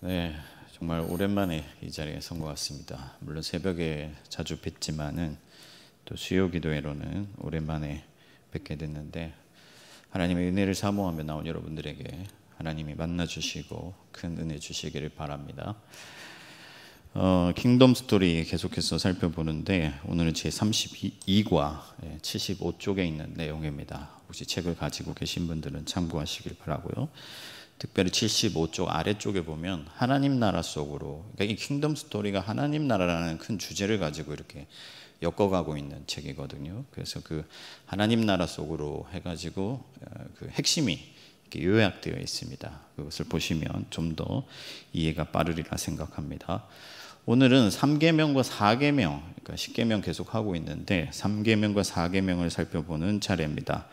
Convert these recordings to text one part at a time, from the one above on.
네, 정말 오랜만에 이 자리에 선 것 같습니다. 물론 새벽에 자주 뵙지만은 또 수요 기도회로는 오랜만에 뵙게 됐는데 하나님의 은혜를 사모하며 나온 여러분들에게 하나님이 만나 주시고 큰 은혜 주시기를 바랍니다. 킹덤 스토리 계속해서 살펴보는데 오늘은 제 32과 75쪽에 있는 내용입니다. 혹시 책을 가지고 계신 분들은 참고하시길 바라고요. 특별히 75쪽 아래쪽에 보면 하나님 나라 속으로, 그러니까 이 킹덤 스토리가 하나님 나라라는 큰 주제를 가지고 이렇게 엮어가고 있는 책이거든요. 그래서 그 하나님 나라 속으로 해가지고 그 핵심이 이렇게 요약되어 있습니다. 그것을 보시면 좀 더 이해가 빠르리라 생각합니다. 오늘은 3계명과 4계명, 그러니까 10계명 계속 하고 있는데 3계명과 4계명을 살펴보는 차례입니다.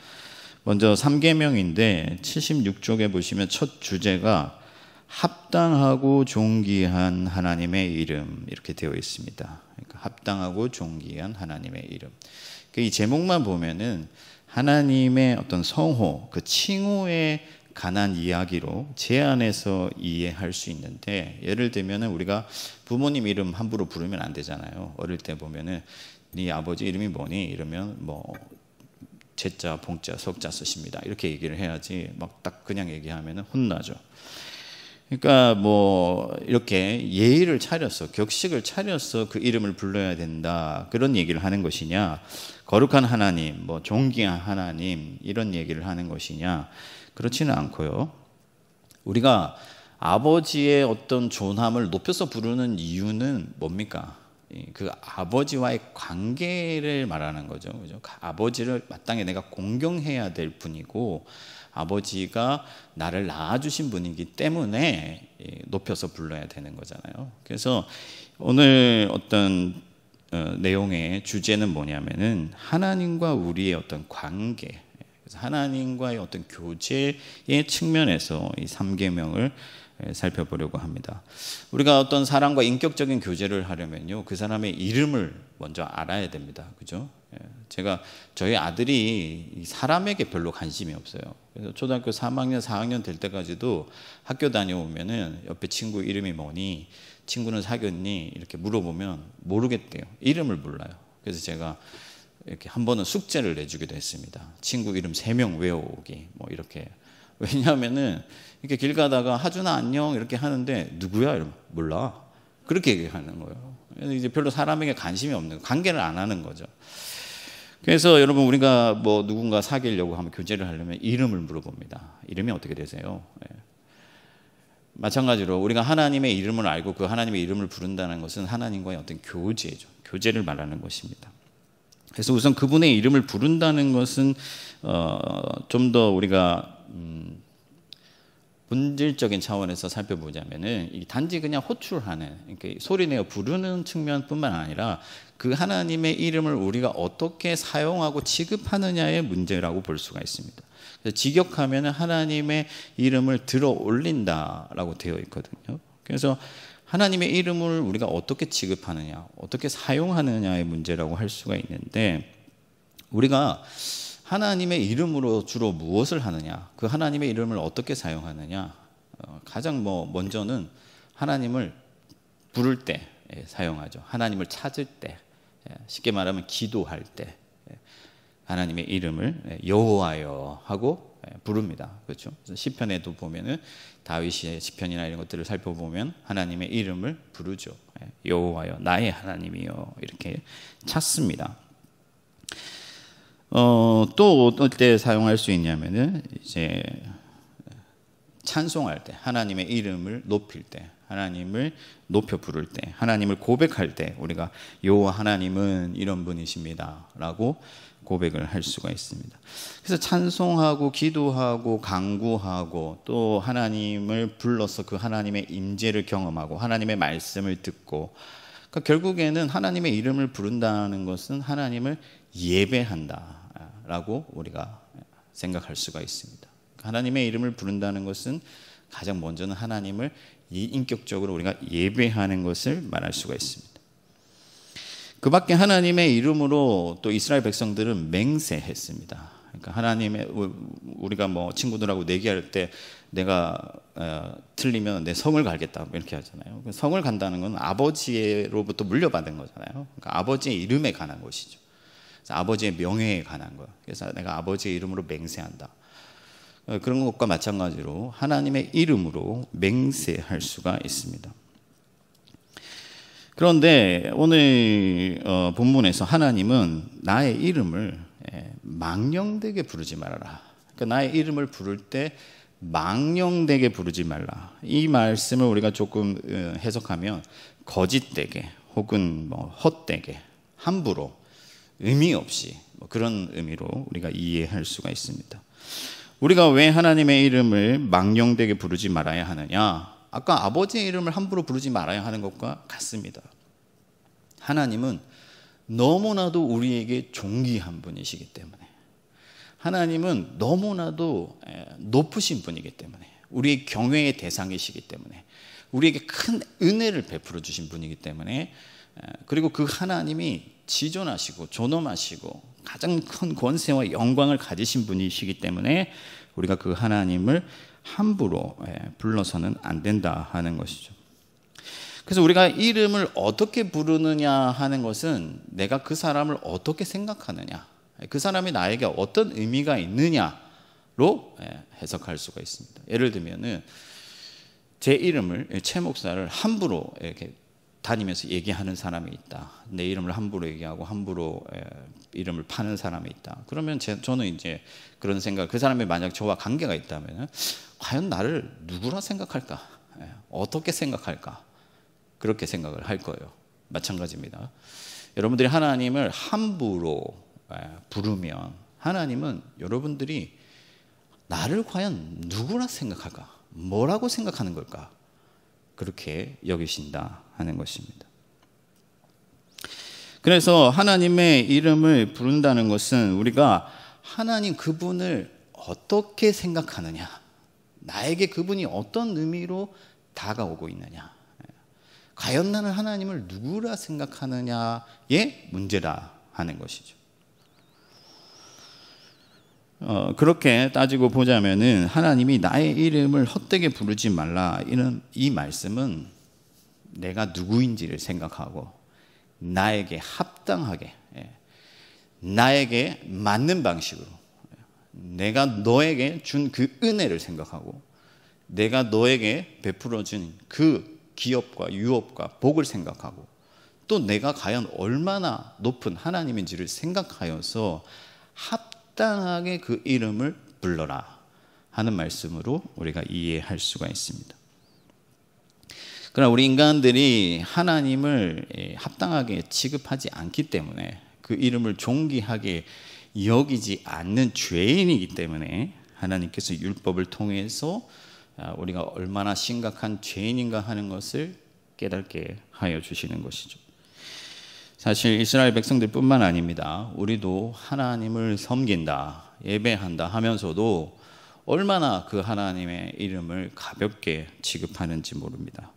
먼저 3계명인데 76쪽에 보시면 첫 주제가 합당하고 존귀한 하나님의 이름 이렇게 되어 있습니다. 그러니까 합당하고 존귀한 하나님의 이름. 이 제목만 보면은 하나님의 어떤 성호, 그 칭호에 관한 이야기로 제 안에서 이해할 수 있는데, 예를 들면은 우리가 부모님 이름 함부로 부르면 안 되잖아요. 어릴 때 보면은 네 아버지 이름이 뭐니? 이러면 뭐 제자, 봉자, 석자 쓰십니다. 이렇게 얘기를 해야지 막 딱 그냥 얘기하면 혼나죠. 그러니까 뭐 이렇게 예의를 차려서 격식을 차려서 그 이름을 불러야 된다, 그런 얘기를 하는 것이냐, 거룩한 하나님, 뭐 존귀한 하나님 이런 얘기를 하는 것이냐, 그렇지는 않고요. 우리가 아버지의 어떤 존함을 높여서 부르는 이유는 뭡니까? 그 아버지와의 관계를 말하는 거죠. 그죠? 아버지를 마땅히 내가 공경해야 될 분이고 아버지가 나를 낳아주신 분이기 때문에 높여서 불러야 되는 거잖아요. 그래서 오늘 어떤 내용의 주제는 뭐냐면은 하나님과 우리의 어떤 관계, 그래서 하나님과의 어떤 교제의 측면에서 이 3계명을 살펴보려고 합니다. 우리가 어떤 사람과 인격적인 교제를 하려면요, 그 사람의 이름을 먼저 알아야 됩니다. 그죠? 제가 저희 아들이 사람에게 별로 관심이 없어요. 그래서 초등학교 3학년, 4학년 될 때까지도 학교 다녀오면은 옆에 친구 이름이 뭐니, 친구는 사귀었니 이렇게 물어보면 모르겠대요. 이름을 몰라요. 그래서 제가 이렇게 한 번은 숙제를 내주기도 했습니다. 친구 이름 3명 외워오기, 뭐 이렇게. 왜냐하면은 이렇게 길 가다가 하준아 안녕 이렇게 하는데 누구야? 이러면 몰라. 그렇게 얘기하는 거예요. 이제 별로 사람에게 관심이 없는, 관계를 안 하는 거죠. 그래서 여러분, 우리가 뭐 누군가 사귀려고 하면, 교제를 하려면 이름을 물어봅니다. 이름이 어떻게 되세요? 마찬가지로 우리가 하나님의 이름을 알고 그 하나님의 이름을 부른다는 것은 하나님과의 어떤 교제죠. 교제를 말하는 것입니다. 그래서 우선 그분의 이름을 부른다는 것은 좀 더 우리가 본질적인 차원에서 살펴보자면은 단지 그냥 호출하는, 그러니까 소리내어 부르는 측면뿐만 아니라 그 하나님의 이름을 우리가 어떻게 사용하고 취급하느냐의 문제라고 볼 수가 있습니다. 그래서 직역하면은 하나님의 이름을 들어 올린다라고 되어 있거든요. 그래서 하나님의 이름을 우리가 어떻게 취급하느냐, 어떻게 사용하느냐의 문제라고 할 수가 있는데, 우리가 하나님의 이름으로 주로 무엇을 하느냐, 그 하나님의 이름을 어떻게 사용하느냐, 가장 먼저는 하나님을 부를 때 사용하죠. 하나님을 찾을 때, 쉽게 말하면 기도할 때 하나님의 이름을 여호와여 하고 부릅니다. 그렇죠? 시편에도 보면은 다윗의 시편이나 이런 것들을 살펴보면 하나님의 이름을 부르죠. 여호와여 나의 하나님이여 이렇게 찾습니다. 또 어떨 때 사용할 수 있냐면은 이제 찬송할 때, 하나님의 이름을 높일 때, 하나님을 높여 부를 때, 하나님을 고백할 때 우리가 여호와 하나님은 이런 분이십니다라고 고백을 할 수가 있습니다. 그래서 찬송하고 기도하고 간구하고 또 하나님을 불러서 그 하나님의 임재를 경험하고 하나님의 말씀을 듣고, 그러니까 결국에는 하나님의 이름을 부른다는 것은 하나님을 예배한다라고 우리가 생각할 수가 있습니다. 하나님의 이름을 부른다는 것은 가장 먼저는 하나님을 인격적으로 우리가 예배하는 것을 말할 수가 있습니다. 그 밖에 하나님의 이름으로 또 이스라엘 백성들은 맹세했습니다. 그러니까 하나님의 우리가 뭐 친구들하고 내기할 때 내가 틀리면 내 성을 갈겠다 이렇게 하잖아요. 성을 간다는 건 아버지로부터 물려받은 거잖아요. 그러니까 아버지의 이름에 관한 것이죠. 그래서 아버지의 명예에 관한 거예요. 그래서 내가 아버지의 이름으로 맹세한다. 그런 것과 마찬가지로 하나님의 이름으로 맹세할 수가 있습니다. 그런데 오늘 본문에서 하나님은 나의 이름을 망령되게 부르지 말아라. 그러니까 나의 이름을 부를 때 망령되게 부르지 말라. 이 말씀을 우리가 조금 해석하면 거짓되게 혹은 뭐 헛되게 함부로 의미 없이 뭐 그런 의미로 우리가 이해할 수가 있습니다. 우리가 왜 하나님의 이름을 망령되게 부르지 말아야 하느냐? 아까 아버지의 이름을 함부로 부르지 말아야 하는 것과 같습니다. 하나님은 너무나도 우리에게 존귀한 분이시기 때문에, 하나님은 너무나도 높으신 분이기 때문에, 우리의 경외의 대상이시기 때문에, 우리에게 큰 은혜를 베풀어 주신 분이기 때문에, 그리고 그 하나님이 지존하시고 존엄하시고 가장 큰 권세와 영광을 가지신 분이시기 때문에 우리가 그 하나님을 함부로 불러서는 안 된다 하는 것이죠. 그래서 우리가 이름을 어떻게 부르느냐 하는 것은 내가 그 사람을 어떻게 생각하느냐, 그 사람이 나에게 어떤 의미가 있느냐로 해석할 수가 있습니다. 예를 들면은 제 이름을, 최 목사를 함부로 이렇게 다니면서 얘기하는 사람이 있다. 내 이름을 함부로 얘기하고 함부로 이름을 파는 사람이 있다. 그러면 저는 이제 그런 생각, 그 사람이 만약 저와 관계가 있다면 과연 나를 누구라 생각할까? 어떻게 생각할까? 그렇게 생각을 할 거예요. 마찬가지입니다. 여러분들이 하나님을 함부로 부르면 하나님은 여러분들이 나를 과연 누구라 생각할까? 뭐라고 생각하는 걸까? 그렇게 여기신다 하는 것입니다. 그래서 하나님의 이름을 부른다는 것은 우리가 하나님 그분을 어떻게 생각하느냐, 나에게 그분이 어떤 의미로 다가오고 있느냐, 과연 나는 하나님을 누구라 생각하느냐의 문제라 하는 것이죠. 그렇게 따지고 보자면은 하나님이 나의 이름을 헛되게 부르지 말라, 이 말씀은 내가 누구인지를 생각하고 나에게 합당하게, 나에게 맞는 방식으로, 내가 너에게 준 그 은혜를 생각하고 내가 너에게 베풀어 준 그 기업과 유업과 복을 생각하고 또 내가 과연 얼마나 높은 하나님인지를 생각하여서 합당하게 그 이름을 불러라 하는 말씀으로 우리가 이해할 수가 있습니다. 그러나 우리 인간들이 하나님을 합당하게 취급하지 않기 때문에, 그 이름을 존귀하게 여기지 않는 죄인이기 때문에 하나님께서 율법을 통해서 우리가 얼마나 심각한 죄인인가 하는 것을 깨닫게 하여 주시는 것이죠. 사실 이스라엘 백성들뿐만 아닙니다. 우리도 하나님을 섬긴다, 예배한다 하면서도 얼마나 그 하나님의 이름을 가볍게 취급하는지 모릅니다.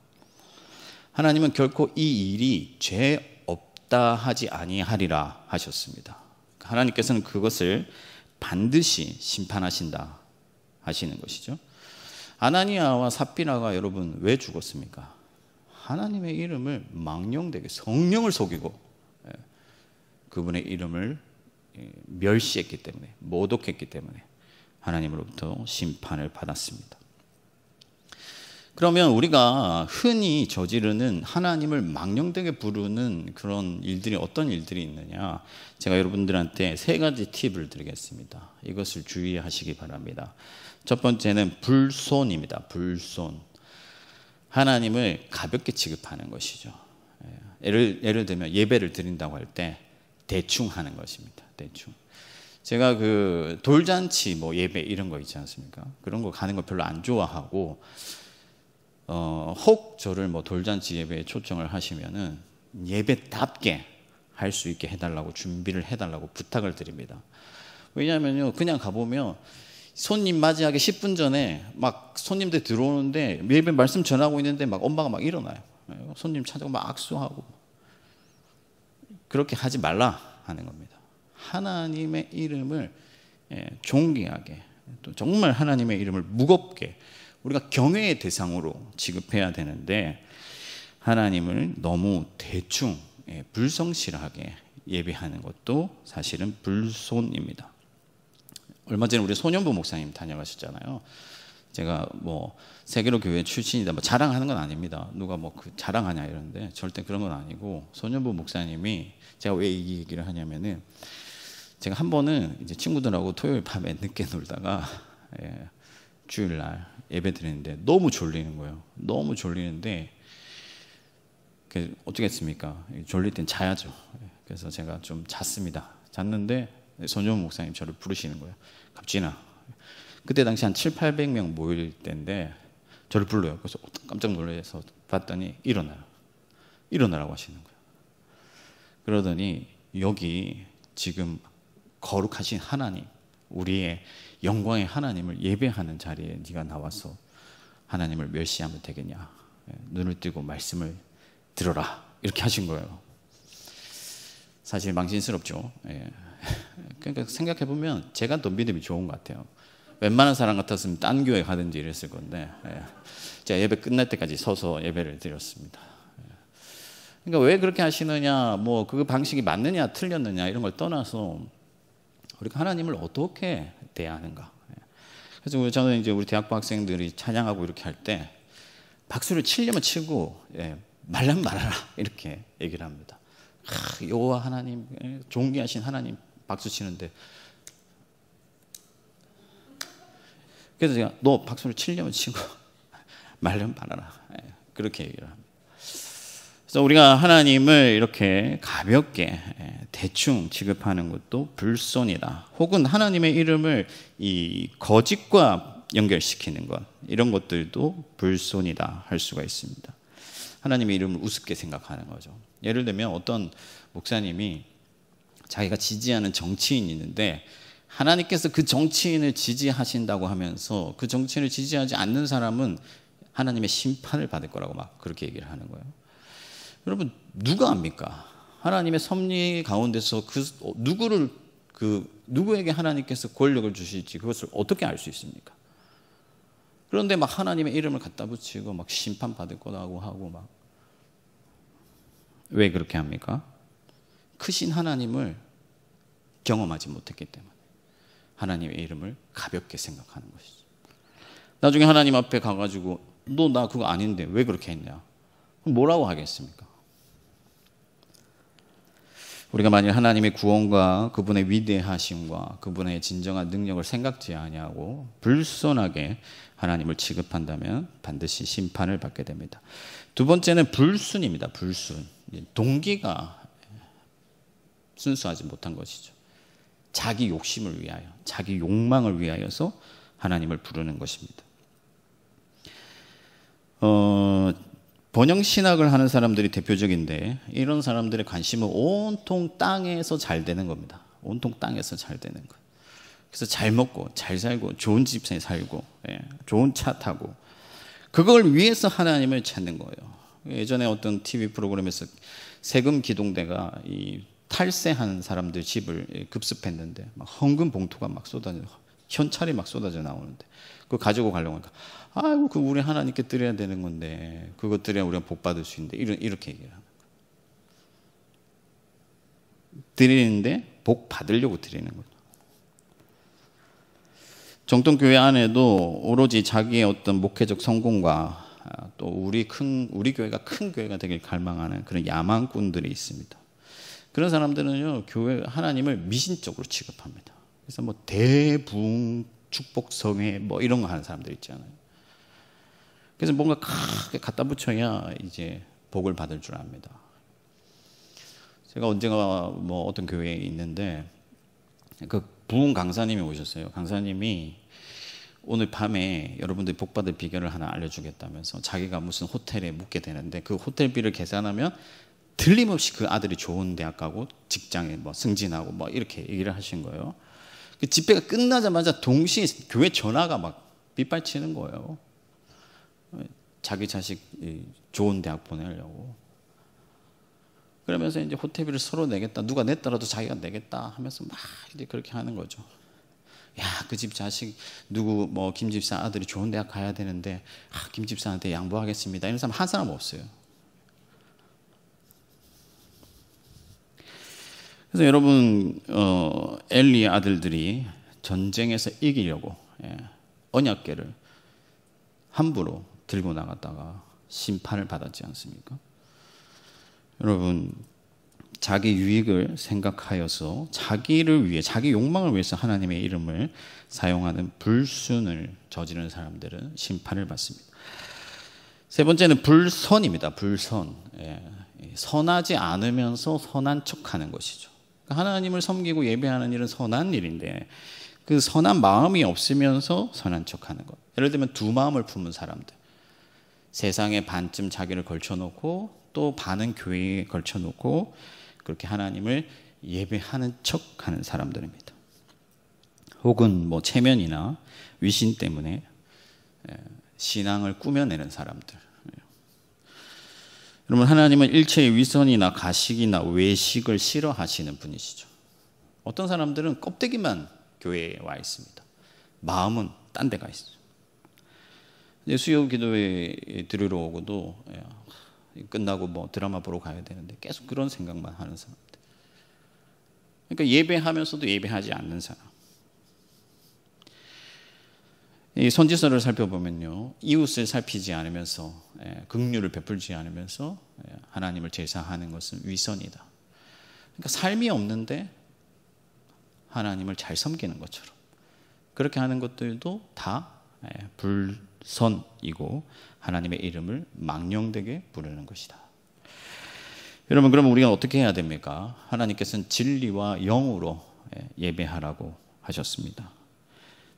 하나님은 결코 이 일이 죄 없다 하지 아니하리라 하셨습니다. 하나님께서는 그것을 반드시 심판하신다 하시는 것이죠. 아나니아와 삽비라가 여러분 왜 죽었습니까? 하나님의 이름을 망령되게, 성령을 속이고 그분의 이름을 멸시했기 때문에, 모독했기 때문에 하나님으로부터 심판을 받았습니다. 그러면 우리가 흔히 저지르는 하나님을 망령되게 부르는 그런 일들이 어떤 일들이 있느냐, 제가 여러분들한테 3가지 팁을 드리겠습니다. 이것을 주의하시기 바랍니다. 첫 번째는 불손입니다. 불손. 하나님을 가볍게 취급하는 것이죠. 예를 들면 예배를 드린다고 할 때 대충 하는 것입니다. 대충. 제가 그 돌잔치 뭐 예배 이런 거 있지 않습니까? 그런 거 가는 거 별로 안 좋아하고, 혹 저를 뭐 돌잔치 예배에 초청을 하시면은 예배답게 할 수 있게 해달라고, 준비를 해달라고 부탁을 드립니다. 왜냐하면요, 그냥 가보면 손님 맞이하기 10분 전에 막 손님들 들어오는데 예배 말씀 전하고 있는데 막 엄마가 막 일어나요. 손님 찾아고 막 악수하고. 그렇게 하지 말라 하는 겁니다. 하나님의 이름을 존귀하게, 또 정말 하나님의 이름을 무겁게 우리가 경외의 대상으로 취급해야 되는데, 하나님을 너무 대충 불성실하게 예배하는 것도 사실은 불손입니다. 얼마 전에 우리 소년부 목사님 다녀가셨잖아요. 제가 뭐 세계로 교회 출신이다 뭐 자랑하는 건 아닙니다. 누가 뭐 그 자랑하냐 이러는데 절대 그런 건 아니고, 소년부 목사님이, 제가 왜 이 얘기를 하냐면은, 제가 한 번은 이제 친구들하고 토요일 밤에 늦게 놀다가 주일날 예배 드리는데 너무 졸리는 거예요. 너무 졸리는데 어떻게 했습니까? 졸릴 땐 자야죠. 그래서 제가 좀 잤습니다. 잤는데 손정훈 목사님 저를 부르시는 거예요. 갑진아. 그때 당시 한 700~800명 모일 때인데 저를 불러요. 그래서 깜짝 놀라서 봤더니 일어나라고 하시는 거예요. 그러더니 여기 지금 거룩하신 하나님, 우리의 영광의 하나님을 예배하는 자리에 네가 나와서 하나님을 멸시하면 되겠냐. 눈을 뜨고 말씀을 들어라. 이렇게 하신 거예요. 사실 망신스럽죠. 그러니까 생각해보면 제가 더 믿음이 좋은 것 같아요. 웬만한 사람 같았으면 딴 교회 가든지 이랬을 건데, 제가 예배 끝날 때까지 서서 예배를 드렸습니다. 그러니까 왜 그렇게 하시느냐, 뭐 그 방식이 맞느냐 틀렸느냐 이런 걸 떠나서 우리가 하나님을 어떻게 대하는가. 그래서 저는 이제 우리 대학부 학생들이 찬양하고 이렇게 할 때 박수를 치려면 치고 말라면 말아라 이렇게 얘기를 합니다. 여호와 하나님, 존귀하신 하나님 박수 치는데, 그래서 제가 너 박수를 치려면 치고 말려면 말아라 그렇게 얘기를 합니다. 그래서 우리가 하나님을 이렇게 가볍게 대충 취급하는 것도 불손이다. 혹은 하나님의 이름을 이 거짓과 연결시키는 것, 이런 것들도 불손이다 할 수가 있습니다. 하나님의 이름을 우습게 생각하는 거죠. 예를 들면 어떤 목사님이 자기가 지지하는 정치인이 있는데 하나님께서 그 정치인을 지지하신다고 하면서 그 정치인을 지지하지 않는 사람은 하나님의 심판을 받을 거라고 막 그렇게 얘기를 하는 거예요. 여러분, 누가 압니까? 하나님의 섭리 가운데서 누구에게 하나님께서 권력을 주실지 그것을 어떻게 알 수 있습니까? 그런데 막 하나님의 이름을 갖다 붙이고 막 심판 받을 거라고 하고 막. 왜 그렇게 합니까? 크신 하나님을 경험하지 못했기 때문에 하나님의 이름을 가볍게 생각하는 것이죠. 나중에 하나님 앞에 가가지고 너 나 그거 아닌데 왜 그렇게 했냐? 그럼 뭐라고 하겠습니까? 우리가 만일 하나님의 구원과 그분의 위대하심과 그분의 진정한 능력을 생각지 아니하고 불손하게 하나님을 취급한다면 반드시 심판을 받게 됩니다. 두 번째는 불순입니다. 불순. 동기가 순수하지 못한 것이죠. 자기 욕심을 위하여, 자기 욕망을 위하여서 하나님을 부르는 것입니다. 번영신학을 하는 사람들이 대표적인데, 이런 사람들의 관심은 온통 땅에서 잘 되는 겁니다. 온통 땅에서 잘 되는 거예요. 그래서 잘 먹고 잘 살고 좋은 집에 살고 좋은 차 타고, 그걸 위해서 하나님을 찾는 거예요. 예전에 어떤 TV 프로그램에서 세금 기동대가 이 탈세하는 사람들 집을 급습했는데 막 헌금 봉투가 막 쏟아져, 현찰이 막 쏟아져 나오는데 그거 가지고 가려고 하니까 아이고 그 우리 하나님께 드려야 되는 건데 그것 드려야 우리가 복 받을 수 있는데 이렇게 얘기를 하는 거예요. 드리는데 복 받으려고 드리는 거죠. 정통교회 안에도 오로지 자기의 어떤 목회적 성공과 또 우리 교회가 큰 교회가 되길 갈망하는 그런 야망꾼들이 있습니다. 그런 사람들은요, 교회 하나님을 미신적으로 취급합니다. 그래서 뭐 대부흥 축복성회 뭐 이런 거 하는 사람들 있잖아요. 그래서 뭔가 크게 갖다 붙여야 이제 복을 받을 줄 압니다. 제가 언젠가 뭐 어떤 교회에 있는데 그 부흥 강사님이 오셨어요. 강사님이 오늘 밤에 여러분들이 복 받을 비결을 하나 알려주겠다면서 자기가 무슨 호텔에 묵게 되는데 그 호텔비를 계산하면 틀림없이 그 아들이 좋은 대학 가고 직장에 뭐 승진하고 뭐 이렇게 얘기를 하신 거예요. 그 집회가 끝나자마자 동시에 교회 전화가 막 빗발치는 거예요. 자기 자식 좋은 대학 보내려고. 그러면서 이제 호텔비를 서로 내겠다, 누가 냈더라도 자기가 내겠다 하면서 막 이제 그렇게 하는 거죠. 야, 그 집 자식 누구 뭐 김 집사 아들이 좋은 대학 가야 되는데 김 집사한테 양보하겠습니다. 이런 사람 한 사람 없어요. 그래서 여러분 엘리의 아들들이 전쟁에서 이기려고 언약궤를 함부로 들고 나갔다가 심판을 받았지 않습니까? 여러분 자기 유익을 생각하여서 자기를 위해 자기 욕망을 위해서 하나님의 이름을 사용하는 불순을 저지르는 사람들은 심판을 받습니다. 세 번째는 불선입니다. 불선. 선하지 않으면서 선한 척하는 것이죠. 하나님을 섬기고 예배하는 일은 선한 일인데 그 선한 마음이 없으면서 선한 척하는 것. 예를 들면 두 마음을 품은 사람들. 세상에 반쯤 자기를 걸쳐놓고 또 반은 교회에 걸쳐놓고 그렇게 하나님을 예배하는 척하는 사람들입니다. 혹은 뭐 체면이나 위신 때문에 신앙을 꾸며내는 사람들. 여러분 하나님은 일체의 위선이나 가식이나 외식을 싫어하시는 분이시죠. 어떤 사람들은 껍데기만 교회에 와 있습니다. 마음은 딴 데가 있어요. 수요 기도회 들으러 오고도 끝나고 뭐 드라마 보러 가야 되는데 계속 그런 생각만 하는 사람들. 그러니까 예배하면서도 예배하지 않는 사람. 이 선지서를 살펴보면요, 이웃을 살피지 않으면서 긍휼을 베풀지 않으면서 하나님을 제사하는 것은 위선이다. 그러니까 삶이 없는데 하나님을 잘 섬기는 것처럼 그렇게 하는 것들도 다 불선이고 하나님의 이름을 망령되게 부르는 것이다. 여러분 그러면 우리가 어떻게 해야 됩니까? 하나님께서는 진리와 영으로 예배하라고 하셨습니다.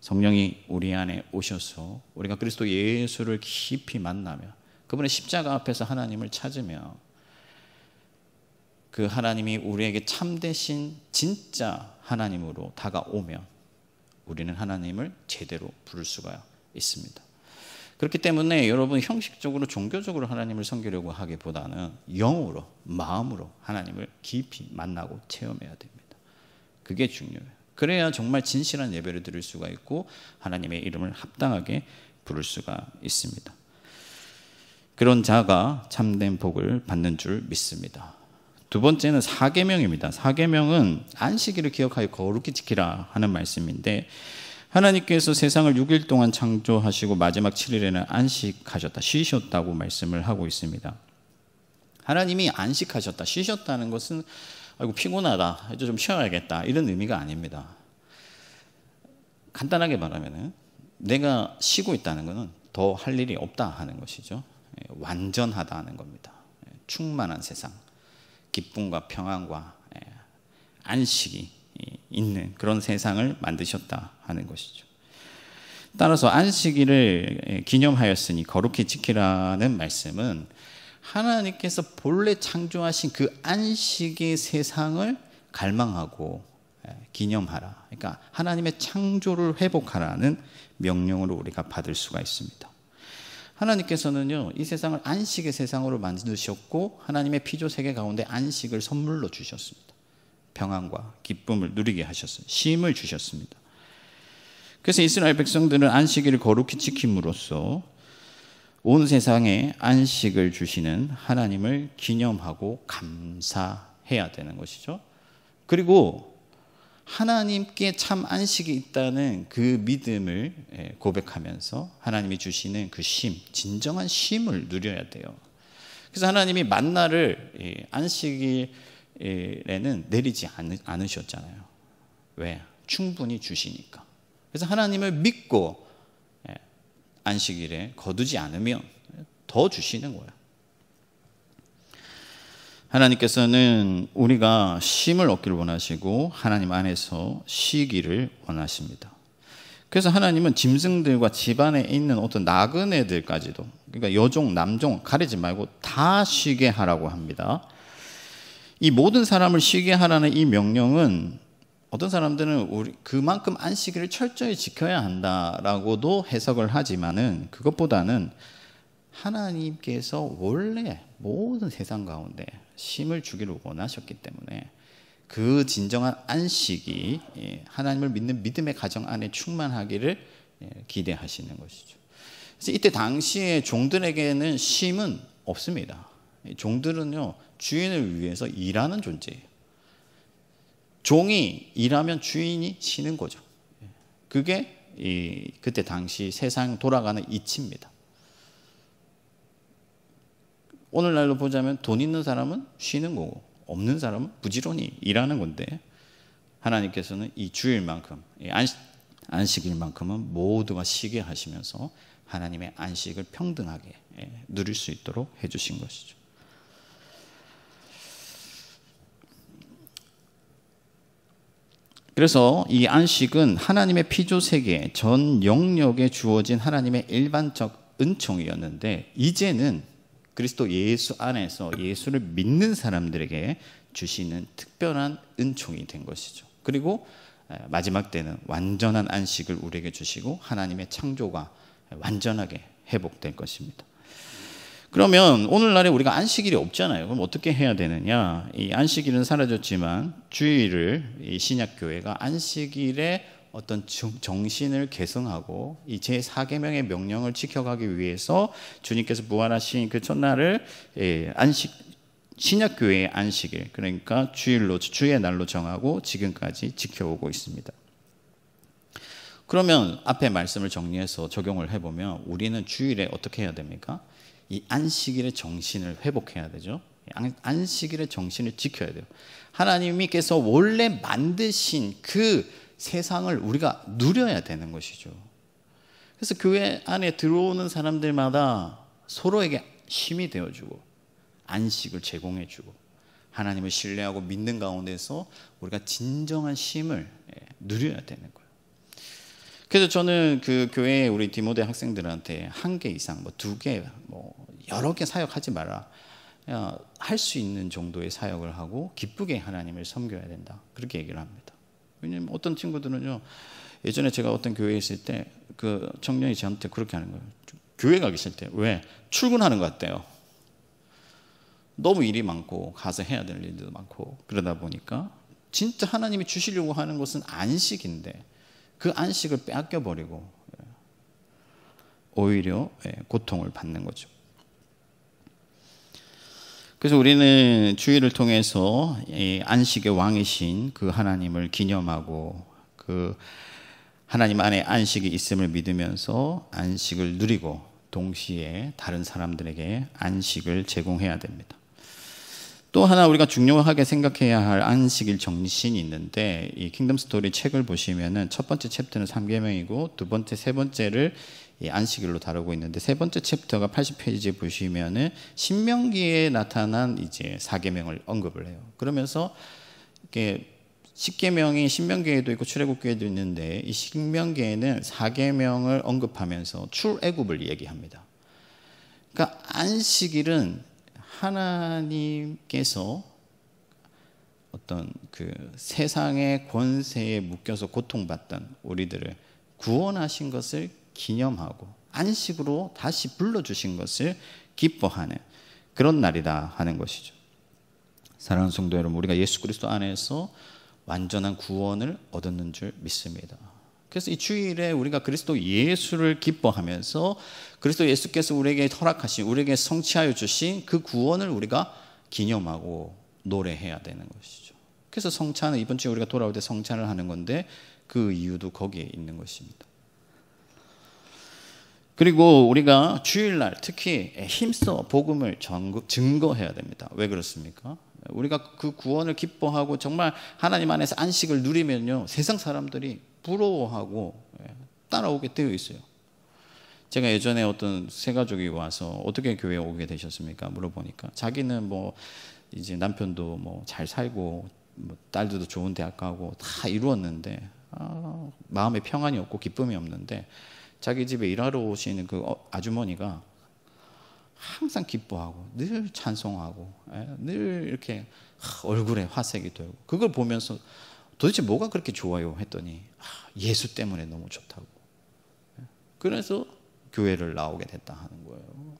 성령이 우리 안에 오셔서 우리가 그리스도 예수를 깊이 만나며 그분의 십자가 앞에서 하나님을 찾으며 그 하나님이 우리에게 참되신 진짜 하나님으로 다가오면 우리는 하나님을 제대로 부를 수가 있습니다. 그렇기 때문에 여러분 형식적으로 종교적으로 하나님을 섬기려고 하기보다는 영으로 마음으로 하나님을 깊이 만나고 체험해야 됩니다. 그게 중요해요. 그래야 정말 진실한 예배를 드릴 수가 있고 하나님의 이름을 합당하게 부를 수가 있습니다. 그런 자가 참된 복을 받는 줄 믿습니다. 두 번째는 사계명입니다. 사계명은 안식일을 기억하여 거룩히 지키라 하는 말씀인데 하나님께서 세상을 6일 동안 창조하시고 마지막 7일에는 안식하셨다, 쉬셨다고 말씀을 하고 있습니다. 하나님이 안식하셨다, 쉬셨다는 것은 아이고 피곤하다, 이제 좀 쉬어야겠다 이런 의미가 아닙니다. 간단하게 말하면 내가 쉬고 있다는 것은 더 할 일이 없다 하는 것이죠. 완전하다 하는 겁니다. 충만한 세상, 기쁨과 평안과 안식이 있는 그런 세상을 만드셨다 하는 것이죠. 따라서 안식일을 기념하였으니 거룩히 지키라는 말씀은 하나님께서 본래 창조하신 그 안식의 세상을 갈망하고 기념하라. 그러니까 하나님의 창조를 회복하라는 명령으로 우리가 받을 수가 있습니다. 하나님께서는요, 이 세상을 안식의 세상으로 만드셨고 하나님의 피조 세계 가운데 안식을 선물로 주셨습니다. 평안과 기쁨을 누리게 하셨어요. 쉼을 주셨습니다. 그래서 이스라엘 백성들은 안식일을 거룩히 지킴으로써 온 세상에 안식을 주시는 하나님을 기념하고 감사해야 되는 것이죠. 그리고 하나님께 참 안식이 있다는 그 믿음을 고백하면서 하나님이 주시는 그 쉼, 진정한 쉼을 누려야 돼요. 그래서 하나님이 만나를 안식일에는 내리지 않으셨잖아요. 왜? 충분히 주시니까. 그래서 하나님을 믿고 안식일에 거두지 않으면 더 주시는 거예요. 하나님께서는 우리가 쉼을 얻기를 원하시고 하나님 안에서 쉬기를 원하십니다. 그래서 하나님은 짐승들과 집안에 있는 어떤 나그네들까지도, 그러니까 여종, 남종 가리지 말고 다 쉬게 하라고 합니다. 이 모든 사람을 쉬게 하라는 이 명령은 어떤 사람들은 그만큼 안식일을 철저히 지켜야 한다라고도 해석을 하지만은 그것보다는 하나님께서 원래 모든 세상 가운데 쉼을 주기를 원하셨기 때문에 그 진정한 안식이 하나님을 믿는 믿음의 가정 안에 충만하기를 기대하시는 것이죠. 그래서 이때 당시에 종들에게는 쉼은 없습니다. 종들은요, 주인을 위해서 일하는 존재예요. 종이 일하면 주인이 쉬는 거죠. 그게 그때 당시 세상 돌아가는 이치입니다. 오늘날로 보자면 돈 있는 사람은 쉬는 거고 없는 사람은 부지런히 일하는 건데, 하나님께서는 이 주일만큼, 안식일만큼은 모두가 쉬게 하시면서 하나님의 안식을 평등하게 누릴 수 있도록 해주신 것이죠. 그래서 이 안식은 하나님의 피조세계 전 영역에 주어진 하나님의 일반적 은총이었는데, 이제는 그리스도 예수 안에서 예수를 믿는 사람들에게 주시는 특별한 은총이 된 것이죠. 그리고 마지막 때는 완전한 안식을 우리에게 주시고 하나님의 창조가 완전하게 회복될 것입니다. 그러면 오늘날에 우리가 안식일이 없잖아요. 그럼 어떻게 해야 되느냐? 이 안식일은 사라졌지만 주일을 이 신약교회가 안식일에 어떤 정신을 개성하고 이 제4계명의 명령을 지켜가기 위해서 주님께서 부활하신 그 첫날을 신약교회의 안식일, 그러니까 주일로, 주의 날로 정하고 지금까지 지켜오고 있습니다. 그러면 앞에 말씀을 정리해서 적용을 해보면 우리는 주일에 어떻게 해야 됩니까? 이 안식일의 정신을 회복해야 되죠. 안식일의 정신을 지켜야 돼요. 하나님께서 원래 만드신 그 세상을 우리가 누려야 되는 것이죠. 그래서 교회 안에 들어오는 사람들마다 서로에게 힘이 되어주고 안식을 제공해주고 하나님을 신뢰하고 믿는 가운데서 우리가 진정한 쉼을 누려야 되는 거예요. 그래서 저는 그 교회에 우리 디모데 학생들한테 1개 이상, 2개, 여러 개 사역하지 마라. 할 수 있는 정도의 사역을 하고 기쁘게 하나님을 섬겨야 된다. 그렇게 얘기를 합니다. 왜냐면 어떤 친구들은요, 예전에 제가 어떤 교회에 있을 때 그 청년이 저한테 그렇게 하는 거예요. 교회 가기 싫대. 왜? 출근하는 것 같대요. 너무 일이 많고 가서 해야 될 일도 많고 그러다 보니까 진짜 하나님이 주시려고 하는 것은 안식인데 그 안식을 빼앗겨버리고 오히려 고통을 받는 거죠. 그래서 우리는 주일을 통해서 안식의 왕이신 그 하나님을 기념하고 그 하나님 안에 안식이 있음을 믿으면서 안식을 누리고 동시에 다른 사람들에게 안식을 제공해야 됩니다. 또 하나 우리가 중요하게 생각해야 할 안식일 정신이 있는데, 이 킹덤 스토리 책을 보시면은 첫 번째 챕터는 3계명이고 두 번째, 세 번째를 이 안식일로 다루고 있는데, 세 번째 챕터가 80페이지에 보시면은 신명기에 나타난 이제 4계명을 언급을 해요. 그러면서 이게 10계명이 신명기에도 있고 출애굽기에도 있는데, 이 신명기에는 4계명을 언급하면서 출애굽을 얘기합니다. 그러니까 안식일은 하나님께서 어떤 그 세상의 권세에 묶여서 고통받던 우리들을 구원하신 것을 기념하고 안식으로 다시 불러주신 것을 기뻐하는 그런 날이다 하는 것이죠. 사랑하는 성도 여러분, 우리가 예수 그리스도 안에서 완전한 구원을 얻었는 줄 믿습니다. 그래서 이 주일에 우리가 그리스도 예수를 기뻐하면서 그리스도 예수께서 우리에게 허락하신, 우리에게 성취하여 주신 그 구원을 우리가 기념하고 노래해야 되는 것이죠. 그래서 성찬은 이번 주에 우리가 돌아올 때 성찬을 하는 건데 그 이유도 거기에 있는 것입니다. 그리고 우리가 주일날 특히 힘써 복음을 증거해야 됩니다. 왜 그렇습니까? 우리가 그 구원을 기뻐하고 정말 하나님 안에서 안식을 누리면요, 세상 사람들이 부러워하고 따라오게 되어 있어요. 제가 예전에 어떤 세 가족이 와서 어떻게 교회에 오게 되셨습니까? 물어보니까 자기는 뭐 이제 남편도 뭐 잘 살고 뭐 딸들도 좋은 대학 가고 다 이루었는데 마음에 평안이 없고 기쁨이 없는데 자기 집에 일하러 오시는 그 아주머니가 항상 기뻐하고 늘 찬송하고 늘 이렇게 얼굴에 화색이 돌고, 그걸 보면서 도대체 뭐가 그렇게 좋아요 했더니 예수 때문에 너무 좋다고. 그래서 교회를 나오게 됐다 하는 거예요.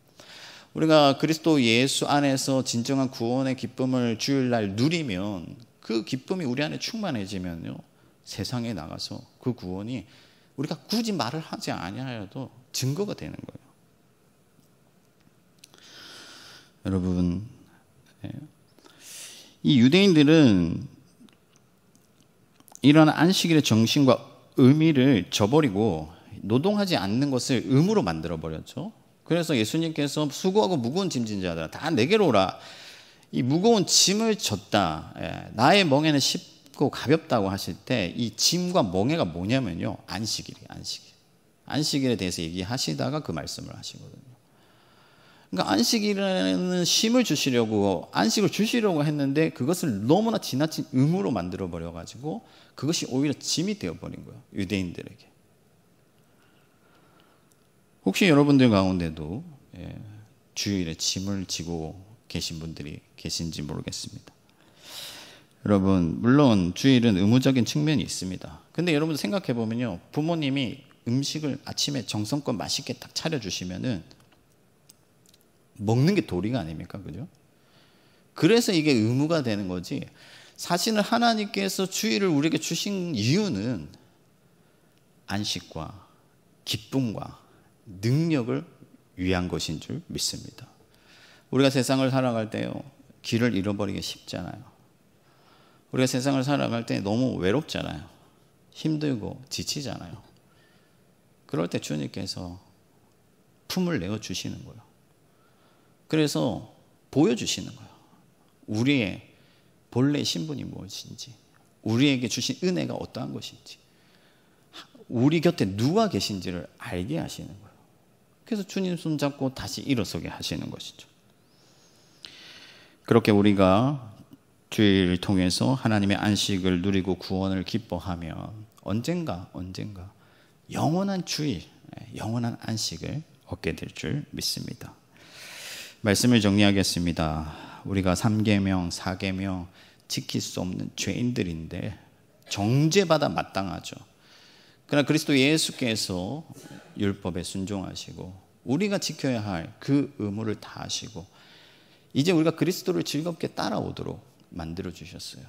우리가 그리스도 예수 안에서 진정한 구원의 기쁨을 주일날 누리면 그 기쁨이 우리 안에 충만해지면요, 세상에 나가서 그 구원이 우리가 굳이 말을 하지 아니하여도 증거가 되는 거예요. 여러분, 이 유대인들은 이런 안식일의 정신과 의미를 저버리고 노동하지 않는 것을 의무로 만들어 버렸죠. 그래서 예수님께서 수고하고 무거운 짐진 자들아 다 내게로 오라. 이 무거운 짐을 졌다. 나의 멍에는 쉽고 가볍다고 하실 때 이 짐과 멍에가 뭐냐면요, 안식일이에요. 안식일에 대해서 얘기하시다가 그 말씀을 하시거든요. 그러니까 안식일에는 쉼을 주시려고, 안식을 주시려고 했는데 그것을 너무나 지나친 의무로 만들어 버려 가지고 그것이 오히려 짐이 되어 버린 거예요, 유대인들에게. 혹시 여러분들 가운데도 주일에 짐을 지고 계신 분들이 계신지 모르겠습니다. 여러분, 물론 주일은 의무적인 측면이 있습니다. 근데 여러분 생각해 보면요, 부모님이 음식을 아침에 정성껏 맛있게 딱 차려주시면은 먹는 게 도리가 아닙니까? 그죠? 그래서 이게 의무가 되는 거지, 사실은 하나님께서 주일을 우리에게 주신 이유는 안식과 기쁨과 능력을 위한 것인 줄 믿습니다. 우리가 세상을 살아갈 때요, 길을 잃어버리기 쉽잖아요. 우리가 세상을 살아갈 때 너무 외롭잖아요. 힘들고 지치잖아요. 그럴 때 주님께서 품을 내어 주시는 거예요. 그래서 보여주시는 거예요. 우리의 본래 신분이 무엇인지, 우리에게 주신 은혜가 어떠한 것인지, 우리 곁에 누가 계신지를 알게 하시는 거예요. 그래서 주님 손잡고 다시 일어서게 하시는 것이죠. 그렇게 우리가 주일을 통해서 하나님의 안식을 누리고 구원을 기뻐하면 언젠가 영원한 주일, 영원한 안식을 얻게 될 줄 믿습니다. 말씀을 정리하겠습니다. 우리가 3계명, 4계명 지킬 수 없는 죄인들인데 정죄받아 마땅하죠. 그러나 그리스도 예수께서 율법에 순종하시고 우리가 지켜야 할 그 의무를 다하시고 이제 우리가 그리스도를 즐겁게 따라오도록 만들어 주셨어요.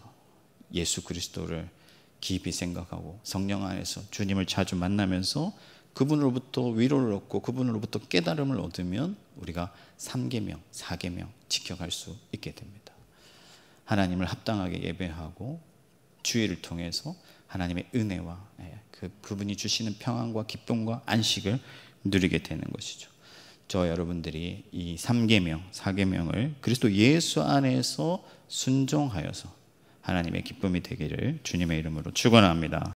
예수 그리스도를 깊이 생각하고 성령 안에서 주님을 자주 만나면서 그분으로부터 위로를 얻고 그분으로부터 깨달음을 얻으면 우리가 3계명, 4계명 지켜갈 수 있게 됩니다. 하나님을 합당하게 예배하고 주일을 통해서 하나님의 은혜와 그분이 주시는 평안과 기쁨과 안식을 누리게 되는 것이죠. 저 여러분들이 이 3계명, 4계명을 그리스도 예수 안에서 순종하여서 하나님의 기쁨이 되기를 주님의 이름으로 축원합니다.